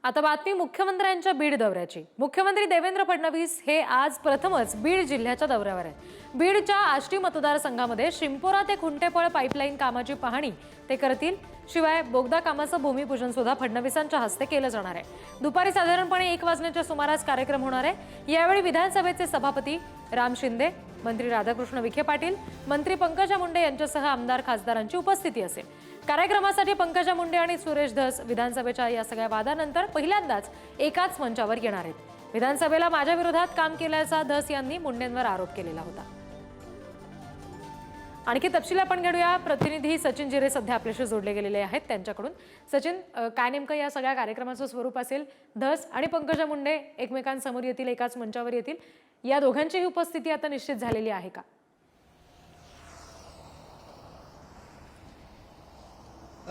आता बातमी मुख्यमंत्र्यांच्या बीड दौऱ्याची। मुख्यमंत्री देवेंद्र फडणवीस हे आज प्रथमच बीड जिल्ह्याच्या दौऱ्यावर आहेत। बीडच्या आष्टी मतदारसंघामध्ये शिंपोरा ते खुंटेपळ पाईपलाईन कामाची पाहणी ते करतील। शिवाय बोगदा कामाचं भूमिपूजन सुद्धा फडणवीसांच्या हस्ते केलं जाणार आहे। दुपारी साधारणपणे 1 वाजण्याच्या सुमारास कार्यक्रम होणार आहे। यावेळी विधानसभेचे सभापती राम शिंदे, मंत्री राधाकृष्ण विखे पाटील, मंत्री पंकजा मुंडे यांच्यासह आमदार खासदारांची उपस्थिती असेल। कार्यक्रमासाठी पंकजा मुंडे आणि सुरेश धस विधानसभेच्या या सगळ्या वादानंतर पहिल्यांदाच एकाच मंचावर येणार आहेत। विधानसभेला माझ्या विरोधात काम केल्याचा धस यांनी मुंडेंवर आरोप केलेला होता। आणखी तपशील आपण घेऊया। प्रतिनिधी सचिन जिरे सध्या आपल्याशी जोडले गेलेले आहेत त्यांच्याकडून। सचिन, काय नेमकं या सगळ्या कार्यक्रमाचं स्वरूप असेल? धस आणि पंकजा मुंडे एकमेकांसमोर येतील, एकाच मंचावर येतील, या दोघांचीही उपस्थिती आता निश्चित झालेली आहे का?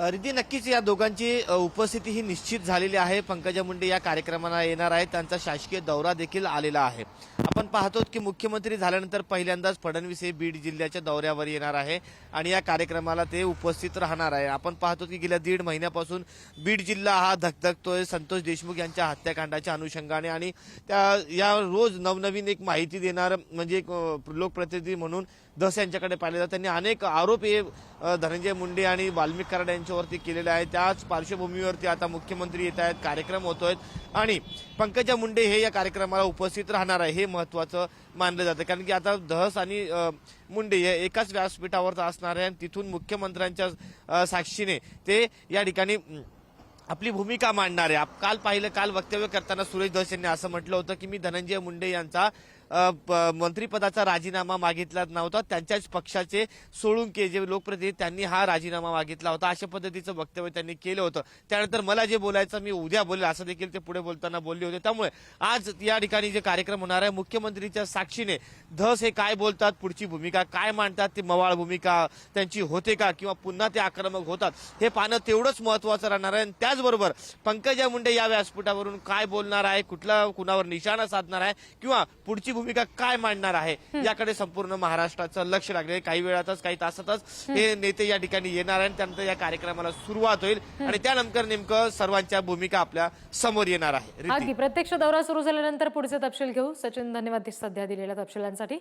रिद्धी, नक्कीच या दोघांची उपस्थिती ही निश्चित झालेली आहे। पंकजा मुंडे या कार्यक्रमाला येणार आहेत, त्यांचा शासकीय दौरा देखील आलेला आहे। आपण पाहतो की मुख्यमंत्री झाल्यानंतर पहिल्यांदाच फडणवीस हे बीड जिल्ह्याच्या दौऱ्यावर येणार आहे आणि या कार्यक्रमाला ते उपस्थित राहणार आहे। आपण पाहतो की गेल्या 1.5 महिन्यापासून बीड जिल्हा हा धगधगतोय संतोष देशमुख यांच्या हत्याकांडाच्या अनुषंगाने आणि या रोज नवनवीन एक माहिती देणार म्हणजे लोकप्रतिनिधी म्हणून धस यांच्याकडे पाहिले जातात। त्यांनी अनेक आरोप हे धनंजय मुंडे आणि वाल्मिक कराड यांच्यावरती केलेले आहेत। त्याच पार्श्वभूमीवरती आता मुख्यमंत्री येत आहेत, कार्यक्रम होतोय आणि पंकजा मुंडे हे या कार्यक्रमाला उपस्थित राहणार आहे, हे महत्त्वाचं मानलं जातं। कारण की आता धस आणि मुंडे हे एकाच व्यासपीठावर असणार आहे आणि तिथून मुख्यमंत्र्यांच्या साक्षीने ते या ठिकाणी आपली भूमिका मांडणार आहे। काल वक्तव्य करताना सुरेश धस यांनी असं म्हटलं होतं की मी धनंजय मुंडे यांचा मंत्रिपदाचा राजीनामा मागितला नव्हता, त्यांच्याच पक्षाचे सोळुंके जे लोकप्रतिनिधी त्यांनी हा राजीनामा मागितला होता, अशा पद्धतीचं वक्तव्य त्यांनी केलं होतं। त्यानंतर मला जे बोलायचं मी उद्या बोलेल असं देखील ते पुढे बोलताना बोलले होते। त्यामुळे आज या ठिकाणी जे कार्यक्रम होणार आहे मुख्यमंत्रीच्या साक्षीने धस हे काय बोलतात, पुढची भूमिका काय मांडतात, ती मवाळ भूमिका त्यांची होते का किंवा पुन्हा ते आक्रमक होतात हे पाहणं तेवढंच महत्त्वाचं राहणार आहे। त्याचबरोबर पंकजा मुंडे या व्यासपीठावरून काय बोलणार आहे, कुणावर निशाणा साधणार आहे किंवा पुढची भूमिका काय मांडणार आहे याकडे संपूर्ण महाराष्ट्राचं लक्ष लागले। काही वेळातच काही तासातच हे नेते या ठिकाणी येणार आहे, त्यानंतर या कार्यक्रमाला सुरुवात होईल आणि त्यानंतर नेमकं सर्वांच्या भूमिका आपल्या समोर येणार आहे। अगदी प्रत्यक्ष दौरा सुरू झाल्यानंतर पुढचे तपशील घेऊ। सचिन, धन्यवाद सध्या दिलेल्या तपशिलांसाठी।